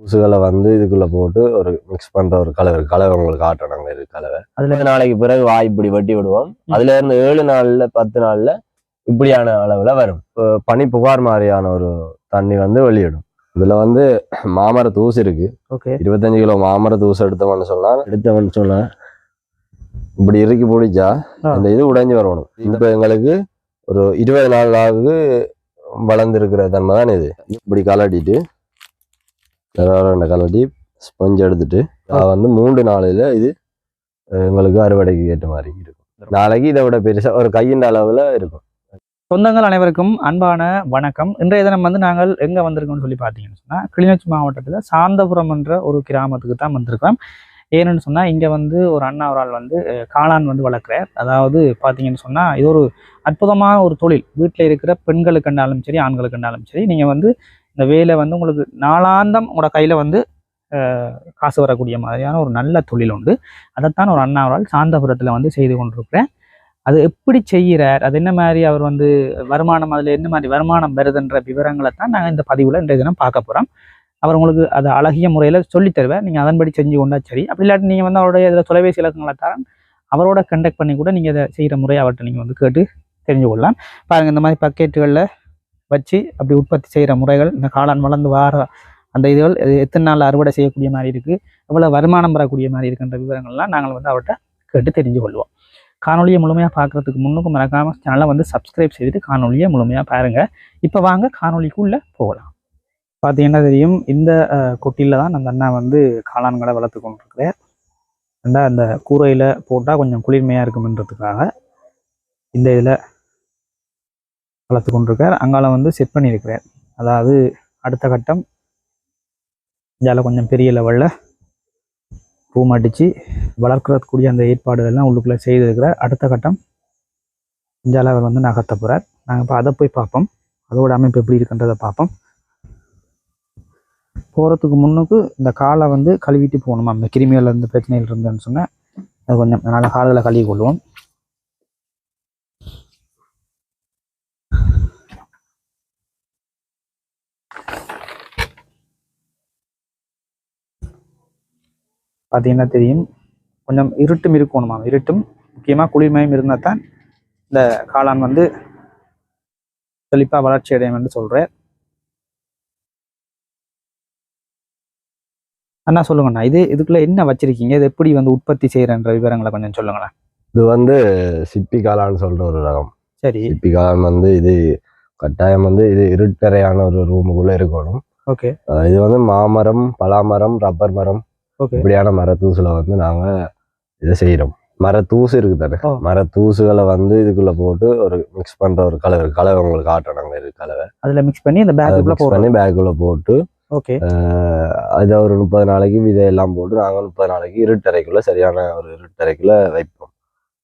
தூசுகளை வந்து இதுக்குள்ள போட்டு ஒரு மிக்ஸ் பண்ற ஒரு கலவை உங்களுக்கு காட்டணும். கலவை அதுல நாளைக்கு பிறகு வாய் இப்படி வெட்டி விடுவோம். அதுல இருந்து 7 நாள்ல 10 நாள்ல இப்படியான அளவுல வரும். பனி புகார் மாதிரியான ஒரு தண்ணி வந்து வெளியிடும். இதுல வந்து மாமர தூசு இருக்கு. 25 கிலோ மாமர தூசு எடுத்தவன்னு சொன்னா இப்படி இறுக்கி பிடிச்சா இந்த இது உடைஞ்சு வரணும். இப்ப எங்களுக்கு ஒரு 20 நாளாவது வளர்ந்துருக்கிற தன்மை தான் இது. இப்படி கலட்டிட்டு கலட்டி ஸ்பஞ்ச் எடுத்துட்டு வந்து 3 நாளையில இது எங்களுக்கு அறுவடைக்கு ஏற்ற மாதிரி இருக்கும். நாளைக்கு இதை விட பெருசா ஒரு கையின் அளவுல இருக்கும். சொந்தங்கள் அனைவருக்கும் அன்பான வணக்கம். இன்றைய தினம் வந்து நாங்கள் எங்க வந்திருக்கோம்னு சொல்லி பார்த்தீங்கன்னு சொன்னா கிளிநொச்சி மாவட்டத்துல சாந்தபுரம் என்ற ஒரு கிராமத்துக்கு தான் வந்திருக்கோம். ஏன்னு சொன்னா இங்க வந்து ஒரு அண்ணா ஒரு ஆள் வந்து காளான் வந்து வளர்க்குறார். அதாவது பார்த்தீங்கன்னு சொன்னா இது ஒரு அற்புதமான ஒரு தொழில். வீட்டில் இருக்கிற பெண்களுக்கு இருந்தாலும் சரி ஆண்களுக்கு இருந்தாலும் சரி நீங்க வந்து இந்த வேலை வந்து உங்களுக்கு நாளாந்தம் உங்களோட கையில வந்து காசு வரக்கூடிய மாதிரியான ஒரு நல்ல தொழில் உண்டு. அதைத்தான் ஒரு அண்ணா ஒரு ஆள் சாந்தபுரத்துல வந்து செய்து கொண்டிருக்கிறேன். அது எப்படி செய்கிறார், அது என்ன மாதிரி அவர் வந்து வருமானம், அதில் என்ன மாதிரி வருமானம் வருதுன்ற விவரங்களை தான் நாங்கள் இந்த பதிவில் இன்றைய தினம் பார்க்க போகிறோம். அவர் உங்களுக்கு அதை அழகிய முறையில் சொல்லித் தருவார். நீங்கள் அதன்படி செஞ்சு கொண்டா சரி. அப்படி இல்லாட்டி நீங்கள் வந்து அவருடைய இதில் தொலைபேசி இலக்கங்களை தான் அவரோட கண்டக்ட் பண்ணி கூட நீங்கள் அதை செய்கிற முறையை அவர்கிட்ட நீங்கள் வந்து கேட்டு தெரிஞ்சு கொள்ளலாம். பாருங்கள், இந்த மாதிரி பக்கெட்டுகளில் வச்சு அப்படி உற்பத்தி செய்கிற முறைகள், இந்த காளான் வளர்ந்து வார அந்த இதுகள் எத்தனை நாள் அறுவடை செய்யக்கூடிய மாதிரி இருக்குது, எவ்வளோ வருமானம் பெறக்கூடிய மாதிரி இருக்குன்ற விவரங்கள்லாம் நாங்கள் வந்து அவர்கிட்ட கேட்டு தெரிஞ்சு கொள்வோம். காணொலியை முழுமையாக பார்க்குறதுக்கு முன்னுக்கு மறக்காமல் சேனலை வந்து சப்ஸ்கிரைப் செய்துட்டு காணொலியை முழுமையாக பாருங்கள். இப்போ வாங்க காணொலிக்குள்ளே போகலாம். பார்த்தீங்கன்னா தெரியும், இந்த கொட்டியில் தான் அந்த அண்ணா வந்து காளான்களை வளர்த்து கொண்டிருக்கிறார். அந்த கூரையில் போட்டால் கொஞ்சம் குளிர்மையாக இருக்கும்ன்றதுக்காக இந்த இதில் வளர்த்து கொண்டிருக்கார். அங்கால வந்து செட் பண்ணியிருக்கிறார். அதாவது அடுத்த கட்டம் இதில் கொஞ்சம் பெரிய லெவலில் ரூம் அடித்து வளர்க்கறதுக்கூடிய அந்த ஏற்பாடுகள்லாம் உள்ளுக்குள்ளே செய்திருக்கிறார். அடுத்த கட்டம் இந்தியாவில் அவர் வந்து நகர்த்த போகிறார். நாங்கள் இப்போ அதை போய் பார்ப்போம், அதோட அமைப்பு எப்படி இருக்குன்றதை பார்ப்போம். போகிறதுக்கு முன்னுக்கு இந்த காலை வந்து கழுவிட்டு போகணுமா, அந்த கிருமிகள் இருந்து பிரச்சனைகள் இருந்துன்னு சொன்னால் அது கொஞ்சம் நல்ல கால்களை கழுவி கொள்வோம். பார்த்தீங்கன்னா தெரியும், கொஞ்சம் இருட்டும் இருக்கணுமா. இருட்டும் முக்கியமாக குளிர்மையும் இருந்தால் தான் இந்த காளான் வந்து செழிப்பாக வளர்ச்சி அடையும் என்று சொல்கிறேன். அண்ணா சொல்லுங்கண்ணா, இதுக்குள்ள என்ன வச்சிருக்கீங்க, இது எப்படி வந்து உற்பத்தி செய்யறன்ற விவரங்களை கொஞ்சம் சொல்லுங்களேன். இது வந்து சிப்பி காளான்னு சொல்ற ஒரு ரகம். சரி, சிப்பி காளான் வந்து இது கட்டாயம் வந்து இது இருட்டறையான ஒரு ரூமுக்குள்ள இருக்கணும். ஓகே. இது வந்து மாமரம், பலாமரம், ரப்பர் மரம் இப்படியான மரத்தூசுல வந்து நாங்க இதை செய்யறோம். மரத்தூசு இருக்கு தானே, மரத்தூசுகளை வந்து இதுக்குள்ள போட்டு ஒரு மிக்ஸ் பண்ற ஒரு கலவை உங்களுக்கு காட்டணும். கலவை அதுல மிக்ஸ் பண்ணி இந்த பேக்குள்ள போட்டு இதை ஒரு 30 நாளைக்கு இதையெல்லாம் போட்டு நாங்கள் 30 நாளைக்கு இருட்டறைக்குள்ள சரியான ஒரு இருட்டறைக்குள்ள வைப்போம்.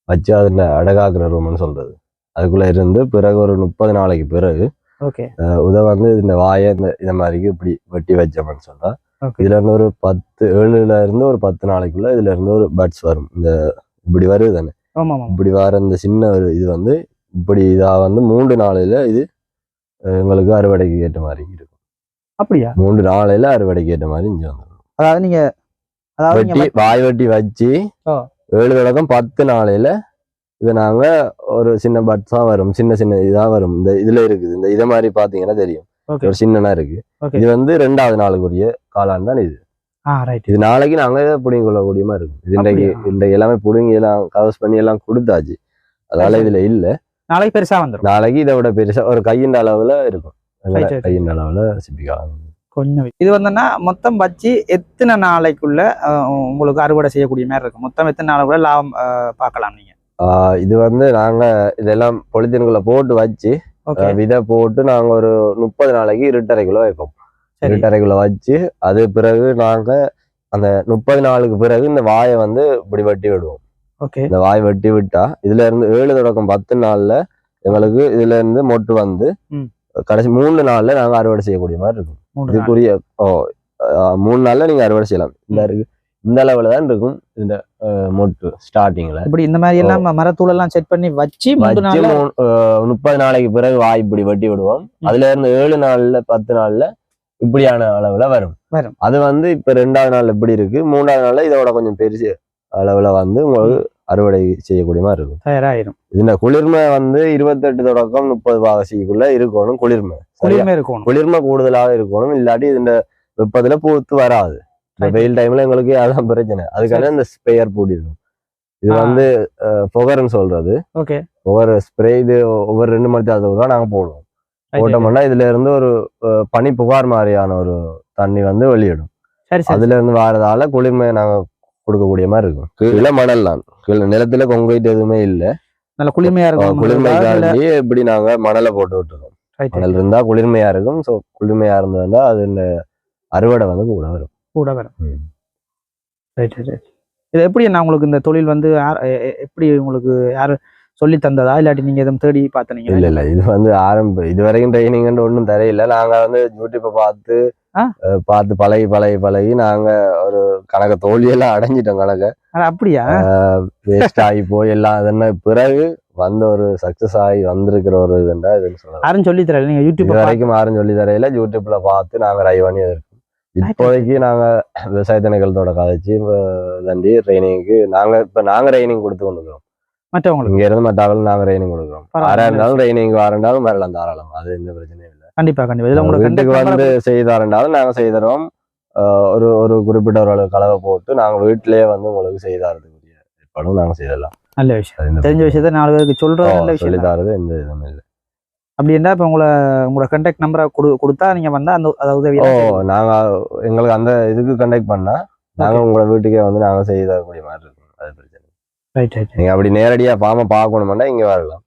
வச்சு அதில் அடகாக்குற ரூம்னு சொல்றது. அதுக்குள்ள இருந்து பிறகு ஒரு 30 நாளைக்கு பிறகு இதை வந்து இந்த வாயை இந்த மாதிரிக்கு இப்படி வெட்டி வச்சோம்னு சொன்னா இதுல இருந்து ஒரு 7ல இருந்து ஒரு 10 நாளைக்குள்ள இதுல இருந்து ஒரு பட்ஸ் வரும். இந்த இப்படி வருது தானே, இப்படி வர இந்த சின்ன ஒரு இது வந்து இப்படி இதா வந்து 3 நாளையில இது எங்களுக்கு அறுவடைக்கு ஏற்ற மாதிரி இருக்கும். அப்படியா? 3 நாளையில அறுவடைக்கு ஏற்ற மாதிரி இங்க வந்துடும். அதாவது நீங்க வாய் வெட்டி வச்சு 7 தொடக்கம் 10 நாளையில இது நாங்க ஒரு சின்ன பட்ஸா வரும், சின்ன சின்ன இதா வரும். இந்த இதுல இருக்குது, இந்த இதை மாதிரி பாத்தீங்கன்னா தெரியும், ஒரு சின்னனா இருக்கு. இது வந்து 2வது நாளுக்குரிய காளான் தான் இது. இது நாளைக்கு நாங்க புடுங்கி கொள்ளக்கூடிய மாதிரி இருக்கும். இது இன்றைக்கு எல்லாமே புடுங்கி எல்லாம் கவர்ஸ் பண்ணி எல்லாம் கொடுத்தாச்சு. அதனால இதுல இல்ல, நாளைக்கு பெருசா வந்துடும். நாளைக்கு இதை விட பெருசா ஒரு கையின் அளவுல இருக்கும். கையின் அளவுல சிப்பி காளான் கொஞ்சம். இது வந்துன்னா மொத்தம் வச்சு எத்தனை நாளைக்குள்ள உங்களுக்கு அறுவடை செய்யக்கூடிய மாதிரி இருக்கும்? மொத்தம் எத்தனை நாளைக்குள்ள லாபம் பார்க்கலாம் நீங்க? இது வந்து நாங்க இதெல்லாம் பொலித்தீனுக்குள்ள போட்டு வச்சு விதை போட்டு நாங்க ஒரு 30 நாளைக்கு இருட்டறைக்குள்ள வைப்போம். இருட்டறைக்குள்ள வச்சு அது பிறகு நாங்க அந்த 30 நாளுக்கு பிறகு இந்த வாயை வந்து இப்படி வெட்டி விடுவோம். இந்த வாய் வெட்டி விட்டா இதுல இருந்து 7 தொடக்கம் 10 நாள்ல எங்களுக்கு இதுல இருந்து மொட்டு வந்து கடைசி 3 நாள்ல நாங்க அறுவடை செய்யக்கூடிய மாதிரி இருக்கும். இதுக்குரிய 3 நாள்ல நீங்க அறுவடை செய்யலாம். இந்த அளவுல தான் இருக்கும் இந்த மொட்டு ஸ்டார்டிங்ல. இப்படி இந்த மாதிரி எல்லாம் மரத்தூள் எல்லாம் செட் பண்ணி வச்சு 30 நாளைக்கு பிறகு வாய் இப்படி வெட்டி விடுவோம். அதுல இருந்து 7 நாள்ல 10 நாள்ல இப்படியான அளவுல வரும். அது வந்து இப்ப 2வது நாள் எப்படி இருக்கு, 3வது நாள்ல இதோட கொஞ்சம் பெருசு அளவுல வந்து உங்களுக்கு அறுவடை செய்யக்கூடிய மாதிரி இருக்கும், தயாராயிரும். இந்த குளிர்மை வந்து 28 தொடக்கம் 30 பாகசிக்குள்ள இருக்கணும். குளிர்மை இருக்கணும், குளிர்மை கூடுதலாக இருக்கணும், இல்லாட்டி இந்த வெப்பத்துல பூத்து வராது. இந்த வெயில் டைம்ல எங்களுக்கு அதான் பிரச்சனை. அதுக்காக இந்த ஸ்ப்ரேயர் பூட்டிருக்கும். இது வந்து புகர்ன்னு சொல்றது. புகர் ஸ்ப்ரே. இது ஒவ்வொரு 2 மணி நேரத்துக்கு நாங்க போடுவோம். போட்டோம்னா இதுல இருந்து ஒரு பனி புகார் மாதிரியான ஒரு தண்ணி வந்து வெளியிடும். அதுல இருந்து வாரதால குளிர்மையை நாங்க கொடுக்கக்கூடிய மாதிரி இருக்கும். கீழே மணல் தான், கீழே நிலத்துல கொங்கிட்டு எதுவுமே இல்லை, நல்ல குளிர்மையா இருக்கும். குளிர்மைக்காண்டி எப்படி நாங்க மணலை போட்டு விட்டுருக்கோம். மணல் இருந்தா குளிர்மையா இருக்கும். ஸோ குளிர்மையா இருந்ததுன்னா அது இந்த அறுவடை வந்து கூட வரும். இது எப்படி நான் உங்களுக்கு இந்த தொழில் வந்து எப்படி உங்களுக்கு யாரு சொல்லி தந்ததா, இல்லாட்டி நீங்க எதுவும் தேடி பார்த்தீங்க? இல்ல இது வந்து இது வரைக்கும் ட்ரைனிங் ஒன்றும் தெரியல. நாங்க வந்து யூடியூப்பை பார்த்து பழகி நாங்க ஒரு கணக்க தோல்வியெல்லாம் அடைஞ்சிட்டோம். அப்படியா? வேஸ்ட் ஆகி போய் எல்லாம் அதென்ன பிறகு வந்து ஒரு சக்சஸ் ஆகி வந்திருக்கிற ஒரு இதுண்டா இதுன்னு சொல்லலாம். யாரும் சொல்லி தரல, நீங்க யூடியூப் வரைக்கும் யாரும் சொல்லி தரையில. யூடியூப்ல பார்த்து நாங்க ரைவ் பண்ணி இருக்கோம். இப்போதைக்கு நாங்க விவசாய திணைக்களத்தோட கதைச்சு தண்டி ட்ரைனிங்க்கு நாங்க ட்ரைனிங் கொடுத்து கொண்டுக்கிறோம். மற்றவங்களுக்கு இங்க இருந்து மற்றவங்களும் நாங்க ட்ரைனிங் கொடுக்குறோம். யாரா இருந்தாலும் ட்ரைனிங் வரண்டாலும் வரலாம், தாராளம். அது எந்த பிரச்சனையும் இல்லை. கண்டிப்பா. வீட்டுக்கு வந்து செய்தாருந்தாலும் நாங்க செய்தரோம். ஒரு குறிப்பிட்ட ஒரு கலவை போட்டு நாங்க வீட்டிலேயே வந்து உங்களுக்கு செய்தாரதுக்குரிய ஏற்பாடும் நாங்க செய்தலாம். நல்ல விஷயம். தெரிஞ்ச விஷயத்த 4 பேருக்கு சொல்றது, சொல்லி தரது எந்த இதுவும் இல்லை. அப்படி இருந்தா இப்ப உங்களோட கான்டாக்ட் நம்பரை கொடுத்தா நீங்க வந்தா அந்த உதவி நாங்க எங்களுக்கு அந்த இதுக்கு கான்டாக்ட் பண்ணா நாங்க உங்களோட வீட்டுக்கே வந்து நாங்க செய்து தரக்கூடிய மாதிரி இருக்கும். அது பிரச்சனை. நீங்க அப்படி நேரடியா ஃபார்மை பார்க்கணும்னா இங்க வரலாம்.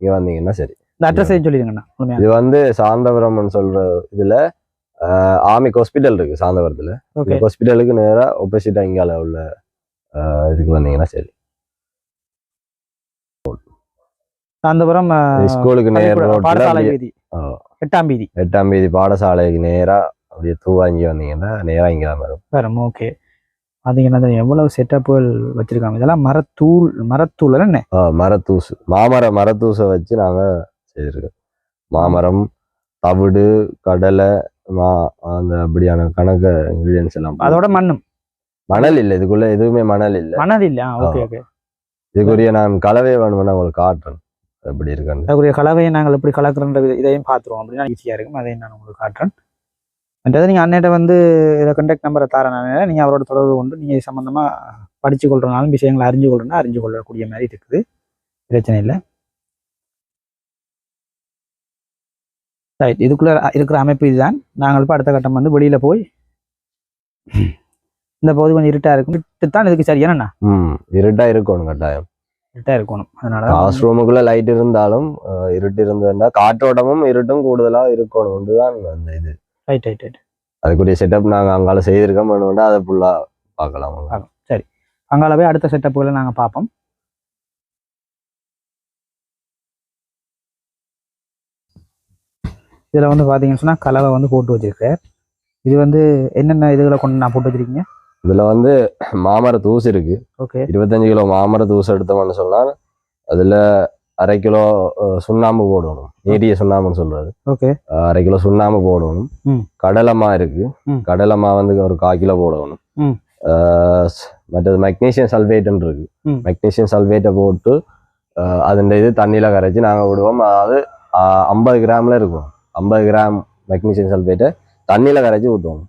இங்க வந்தீங்கன்னா சரி. இந்த அட்ரஸ் சொல்லிடுங்கண்ணா. இது வந்து சாந்தபுரம்னு சொல்ற இதுல ஆமிக் ஹாஸ்பிட்டல் இருக்கு சாந்தபுரத்துல. ஹாஸ்பிட்டலுக்கு நேரா ஆப்போசிட்டா இங்கால உள்ள இதுக்கு வந்தீங்கன்னா சரி. சாந்தபுரம் ஸ்கூலுக்கு நேரா பாடசாலை வீதி 8ஆம் வீதி பாடசாலைக்கு நேரா அப்படியே தூவாங்கி வந்தீங்கன்னா நேரா இங்கதான் வரும். ஓகே. அது எவ்வளவு செட்டப்புகள் வச்சிருக்காங்க. இதெல்லாம் மரத்தூள் என்ன? மரத்தூசு, மரத்தூசை வச்சு நாங்க செய்திருக்கோம். மாமரம், தவிடு, கடலை, அந்த அப்படியான கணக்கு இன்கிரீடியன்ஸ் எல்லாம். அதோட மணல் இல்லை, இதுக்குள்ள எதுவுமே மணல் இல்லை. இதுக்குரிய நான் கலவையை வேணும்னா உங்களுக்கு காட்டுறேன் எப்படி இருக்குன்னு. அதுக்குரிய கலவையை நாங்கள் எப்படி கலக்குறோன்ற இதையும் பார்த்துருவோம். அப்படின்னா ஈஸியா இருக்கும். அதையும் நான் உங்களுக்கு காட்டுறேன். அதாவது நீங்கள் அன்னையிட்ட வந்து இதை கான்டாக்ட் நம்பரை தரனால நீங்கள் அவரோட தொடர்பு கொண்டு நீங்கள் இது சம்மந்தமாக படித்து கொள்றதுனாலும் விஷயங்களை அறிஞ்சு கொள்ளக்கூடிய மாதிரி இருக்குது. பிரச்சனை இல்லை. ரைட். இதுக்குள்ளே இருக்கிற அமைப்பு இதுதான். நாங்கள் இப்போ அடுத்த கட்டம் வந்து வெளியில் போய் இந்த பகுதி கொஞ்சம் இருட்டாக இருக்கும். இருட்டுத்தான் இதுக்கு சரி. என்னண்ணா இருட்டாக இருக்கணும், கட்டாயம் இருட்டாக இருக்கணும். அதனால கிளாஸ் ரூமுக்குள்ளே லைட் இருந்தாலும் இருட்டு இருந்ததுன்னா காற்றோட்டமும் இருட்டும் கூடுதலாக இருக்கணும் தான் அந்த இது. ரைட். அதுக்குரிய செட்டப் நாங்கள் அங்கால செய்திருக்கோம். வேணும்னா அதை ஃபுல்லாக பார்க்கலாம். சரி, அங்கால போய் அடுத்த செட்டப்புகளை நாங்கள் பார்ப்போம். இதில் வந்து பார்த்தீங்கன்னு சொன்னால் கலவை வந்து போட்டு வச்சிருக்கேன். இது வந்து என்னென்ன இதுகளை கொண்டு நான் போட்டு வச்சிருக்கீங்க? இதில் வந்து மாமர தூசு இருக்கு. ஓகே. 25 கிலோ மாமர தூசு எடுத்தோம்னு சொன்னால் அதில் 1/2 கிலோ சுண்ணாம்பு போடணும். நீடிய சுண்ணாம்புன்னு சொல்றது. ஓகே. 1/2 கிலோ சுண்ணாம்பு போடணும். கடலைமா இருக்கு. கடலைமா வந்து ஒரு 1/4 கிலோ போடணும். மற்றது மெக்னீசியம் சல்ஃபேட்னு இருக்கு. மெக்னீசியம் சல்ஃபேட்டை போட்டு அதன் இது தண்ணியில கரைச்சி நாங்கள் விடுவோம். அதாவது 50 கிராம்ல இருக்கும். 50 கிராம் மெக்னீசியம் சல்ஃபேட்டை தண்ணியில கரைச்சி ஊற்றுவோம்.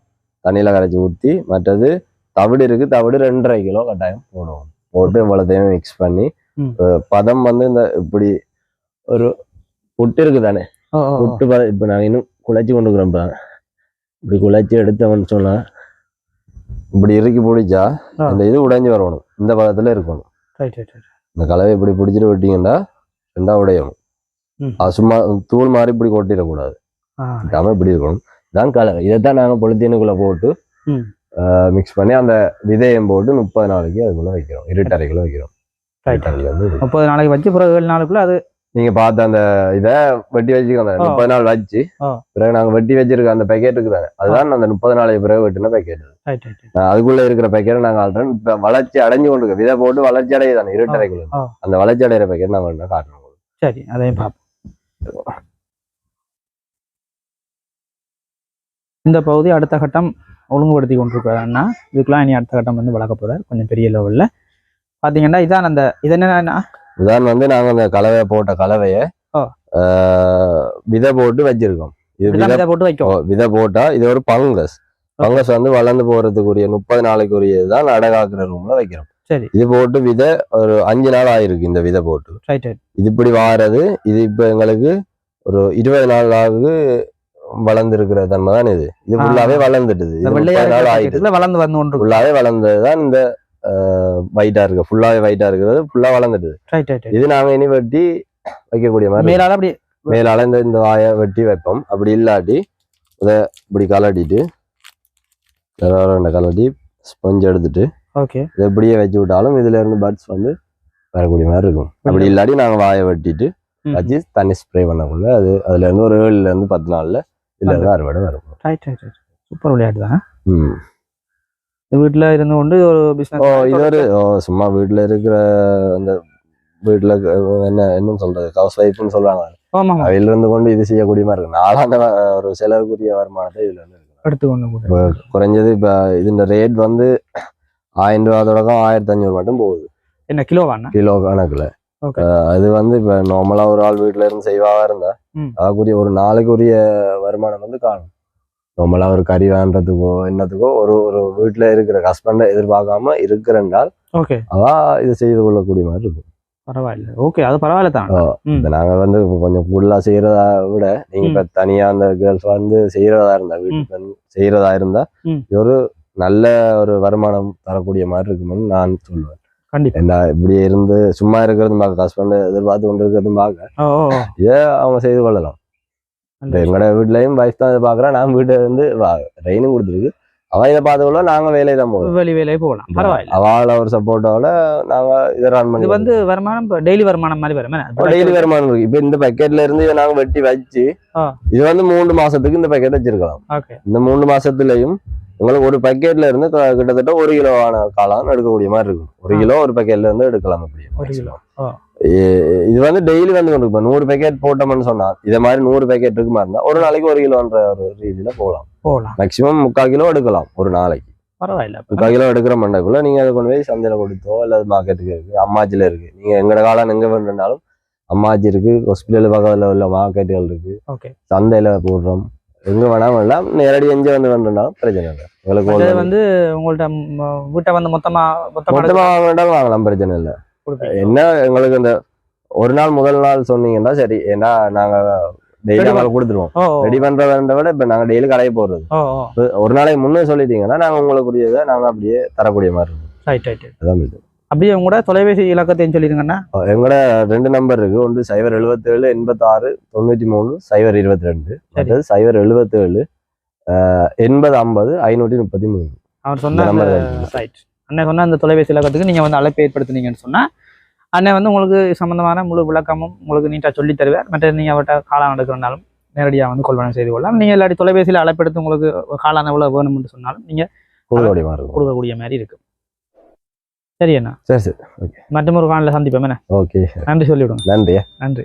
தண்ணியில கரைச்சி ஊற்றி மற்றது தவிடு இருக்கு. தவிடு 2.5 கிலோ கட்டாயம் போடுவோம். போட்டு இவ்வளோத்தையும் மிக்ஸ் பண்ணி பதம் வந்து இந்த இப்படி ஒரு புட்டு இருக்கு தானே, புட்டு இப்ப நாங்க இன்னும் குழைச்சி கொண்டு இருக்கிறோம். இப்படி குழைச்சி எடுத்தவன்னு சொன்னா இப்படி இறுக்கி பிடிச்சா இந்த இது உடைஞ்சு வரணும். இந்த பதத்துல இருக்கணும். இந்த கலவை இப்படி பிடிச்சிட்டு விட்டீங்கன்னா 2 உடையணும். அது சும்மா தூள் மாதிரி இப்படி கொட்டிடக்கூடாது. இப்படி இருக்கணும். இதான் கலவை. இதைத்தான் நாங்க பொலித்தீனுக்குள்ள போட்டு மிக்ஸ் பண்ணி அந்த விதையம் போட்டு 30 நாளைக்கு அதுக்குள்ள வைக்கிறோம். 2.5 கிலோ வைக்கிறோம். 30 நாளைக்கு வச்சு பிறகு 7 நாளுக்குள்ள அது நீங்க பார்த்த அந்த இதை வெட்டி வச்சுக்கோங்க. 30 நாள் வச்சு பிறகு நாங்க வெட்டி வச்சிருக்க அந்த பேக்கெட் இருக்குதானே, அதுதான் அந்த 30 நாளைக்கு பிறகு வெட்டின பேக்கெட். அதுக்குள்ள இருக்கிற பேக்கெட் நாங்க ஆல்ரெடி இப்ப வளர்ச்சி அடைஞ்சு கொண்டு விதை போட்டு வளர்ச்சி அடையுதானே 2.5 கிலோ, அந்த வளர்ச்சி அடைகிற பேக்கெட் நாங்க காட்டணும். சரி, அதையும் பார்ப்போம். இந்த பகுதி அடுத்த கட்டம் ஒழுங்குபடுத்தி கொண்டிருக்கிறாருன்னா இதுக்கெல்லாம் இனி அடுத்த கட்டம் வந்து வளர்க்க போறாரு கொஞ்சம் பெரிய லெவலில் பார்த்தீங்கன்னா இதான் அந்த இது என்னன்னா இதான் வந்து நாங்க அந்த கலவையை போட்ட கலவையை விதை போட்டு வச்சிருக்கோம். இது விதை போட்டு வைக்கும். விதை போட்டா இது ஒரு பங்கஸ் வந்து வளர்ந்து போறதுக்குரிய 30 நாளைக்குரிய தான் அடகாக்குற ரூம்ல வைக்கிறோம். சரி. இது போட்டு விதை ஒரு 5 நாள் ஆயிருக்கு இந்த விதை போட்டு. இது இப்படி வாரது இது இப்ப எங்களுக்கு ஒரு 20 நாள் ஆகுது வளர்ந்து இருக்கிற தன்மை தான் இது. இது ஃபுல்லாவே வளர்ந்துட்டுது. வளர்ந்து வந்து ஃபுல்லாவே வளர்ந்ததுதான் இந்த வைட்டா இருக்கு. ஃபுல்லாவே வைட்டா இருக்கிறது ஃபுல்லா வளர்ந்துட்டுது. இது நாங்க இனி வெட்டி வைக்கக்கூடிய மாதிரி மேலால இந்த வாயை வெட்டி வைப்போம். அப்படி இல்லாட்டி இதை இப்படி கலட்டிட்டு கலட்டி ஸ்பஞ்ச் எடுத்துட்டு இதை இப்படியே வச்சு விட்டாலும் இதுல இருந்து பட்ஸ் வந்து வரக்கூடிய மாதிரி இருக்கும். அப்படி இல்லாட்டி நாங்க வாயை வெட்டிட்டு வச்சு தண்ணி ஸ்ப்ரே பண்ணக்குள்ள அதுல இருந்து ஒரு 7 ல இருந்து 10 நாள்ல இதுல இருந்து அறுவடை வரும். சூப்பர் விளையாட்டு தான். வீட்டுல இருந்து கொண்டு ஒரு பிசினஸ் இது ஒரு சும்மா வீட்டுல இருக்கிற அந்த வீட்டுல என்ன சொல்றது ஹவுஸ் ஒய்ஃப்னு சொல்றாங்க. அதுல இருந்து கொண்டு இது செய்யக்கூடிய மாதிரி இருக்கு. நாளான ஒரு செலவுக்குரிய வருமானத்தை இதுல இருந்து எடுத்துக்கொண்டு குறைஞ்சது இப்ப இதுன்ற ரேட் வந்து 1000 ரூபா தொடக்கம் 1500 மட்டும் போகுது. என்ன கிலோ கணக்குல. அது வந்து இப்ப நார்மலா ஒரு ஆள் வீட்டுல இருந்து செய்வாவா இருந்தா அதுக்குரிய ஒரு நாளைக்குரிய வருமானம் வந்து காணும். நார்மலா ஒரு கறி வாங்குறதுக்கோ என்னத்துக்கோ ஒரு வீட்டுல இருக்கிற ஹஸ்பண்டை எதிர்பார்க்காம இருக்கிறால் அவ இது செய்து கொள்ளக்கூடிய மாதிரி இருக்கும். பரவாயில்ல. ஓகே, அது பரவாயில்ல தான். நாங்க வந்து கொஞ்சம் ஃபுல்லா செய்யறதா விட நீங்க இப்ப தனியா அந்த கேர்ள்ஸ் வந்து செய்யறதா இருந்தா வீட்டுக்கு செய்யறதா இருந்தா ஒரு நல்ல ஒரு வருமானம் தரக்கூடிய மாதிரி இருக்கும்னு நான் சொல்லுவேன். கண்டிப்பா இப்படி இருந்து சும்மா இருக்கிறதும் பார்க்க ஹஸ்பண்ட் எதிர்பார்த்து கொண்டு இருக்கிறதும் பார்க்க இதை அவங்க செய்து கொள்ளலாம். எங்களோட வீட்லயும் வைஃப் தான் இதை பாக்குறேன். நான் வீட்டை வந்து ட்ரைனிங் கொடுத்துருக்கு. அவ இதை பார்த்துக்கொள்ள நாங்க வேலையை தான் போகணும். வேலையை போகலாம். பரவாயில்ல. அவளோட ஒரு சப்போர்ட்டோட நாங்க இதை ரன் பண்ணி வந்து வருமானம் டெய்லி வருமானம் மாதிரி வரும். டெய்லி வருமானம் இருக்கு. இப்ப இந்த பேக்கெட்ல இருந்து இதை நாங்க வெட்டி வச்சு இது வந்து 3 மாசத்துக்கு இந்த பேக்கெட் வச்சிருக்கலாம். இந்த 3 மாசத்துலயும் உங்களுக்கு ஒரு பேக்கெட்ல இருந்து கிட்டத்தட்ட 1 கிலோவான காளான் எடுக்கக்கூடிய மாதிரி இருக்கும். 1 கிலோ ஒரு பேக்கெட்ல இருந்து எடுக்கலாம். அப்படி இது வந்து டெய்லி வந்து கொண்டு 100 பேக்கெட் போட்டோம்னு சொன்னா இதை மாதிரி 100 பேக்கெட் இருக்கு மாதிரி இருந்தா ஒரு நாளைக்கு 1 கிலோன்ற ஒரு ரீதியில போகலாம். மேக்சிமம் 3/4 கிலோ எடுக்கலாம் ஒரு நாளைக்கு. பரவாயில்ல. 3/4 கிலோ எடுக்கிற மண்டைக்குள்ள நீங்க அதை கொண்டு போய் சந்தையில கொடுத்தோ அல்லது மார்க்கெட்டுக்கு இருக்கு. அம்மாச்சில இருக்கு. நீங்க எங்கட காளான் எங்க வேணும்னாலும் அம்மாச்சி இருக்கு. ஹாஸ்பிட்டல் பக்கத்துல உள்ள மார்க்கெட்டுகள் இருக்கு. சந்தையில போடுறோம். எங்க வேணாலும் எல்லாம் நேரடி எங்க வந்து வேண்டாலும் பிரச்சனை இல்லை. உங்களுக்கு வந்து உங்கள்ட்ட வீட்டை வந்து மொத்தமா வேண்டாலும் வாங்கலாம். பிரச்சனை இல்லை. என்ன எங்களுக்கு இந்த ஒரு நாள் முதல் நாள் சொன்னீங்கன்னா சரி. ஏன்னா நாங்க டெய்லி நாங்க கொடுத்துருவோம். ரெடி பண்றத விட இப்ப நாங்க டெய்லி கடையை போடுறது. ஒரு நாளைக்கு முன்னே சொல்லிட்டீங்கன்னா நாங்க உங்களுக்குரியதை நாங்க அப்படியே தரக்கூடிய மாதிரி இருக்கும். அதான் அப்படியே உங்களோட தொலைபேசி இலக்கத்தையும் சொல்லிடுங்கன்னா எங்களோட 2 நம்பர் இருக்கு. ஒன்று 077 86 93 022 மற்றது 077 80 50 533. அவர் சொன்ன அண்ணன் சொன்ன அந்த தொலைபேசி இலக்கத்துக்கு நீங்க வந்து அழைப்பு ஏற்படுத்தினீங்கன்னு சொன்னா அண்ணன் வந்து உங்களுக்கு சம்பந்தமான முழு விளக்கமும் உங்களுக்கு நீட்டா சொல்லி தருவார். மற்ற நீங்க அவர்கிட்ட காளான் எடுக்கிறனாலும் நேரடியாக வந்து கொள்வனம் செய்து கொள்ளலாம். நீங்க இல்லாட்டி தொலைபேசியில அழைப்பெடுத்து உங்களுக்கு காளான் எவ்வளவு வேணும்னு சொன்னாலும் நீங்க கொடுக்கக்கூடிய மாதிரி இருக்கு. சரி அண்ணா. சரி. ஓகே. மற்றொரு காலையில் சந்திப்போம். என்ன? ஓகே. நன்றி சொல்லிவிடுங்க. நன்றி.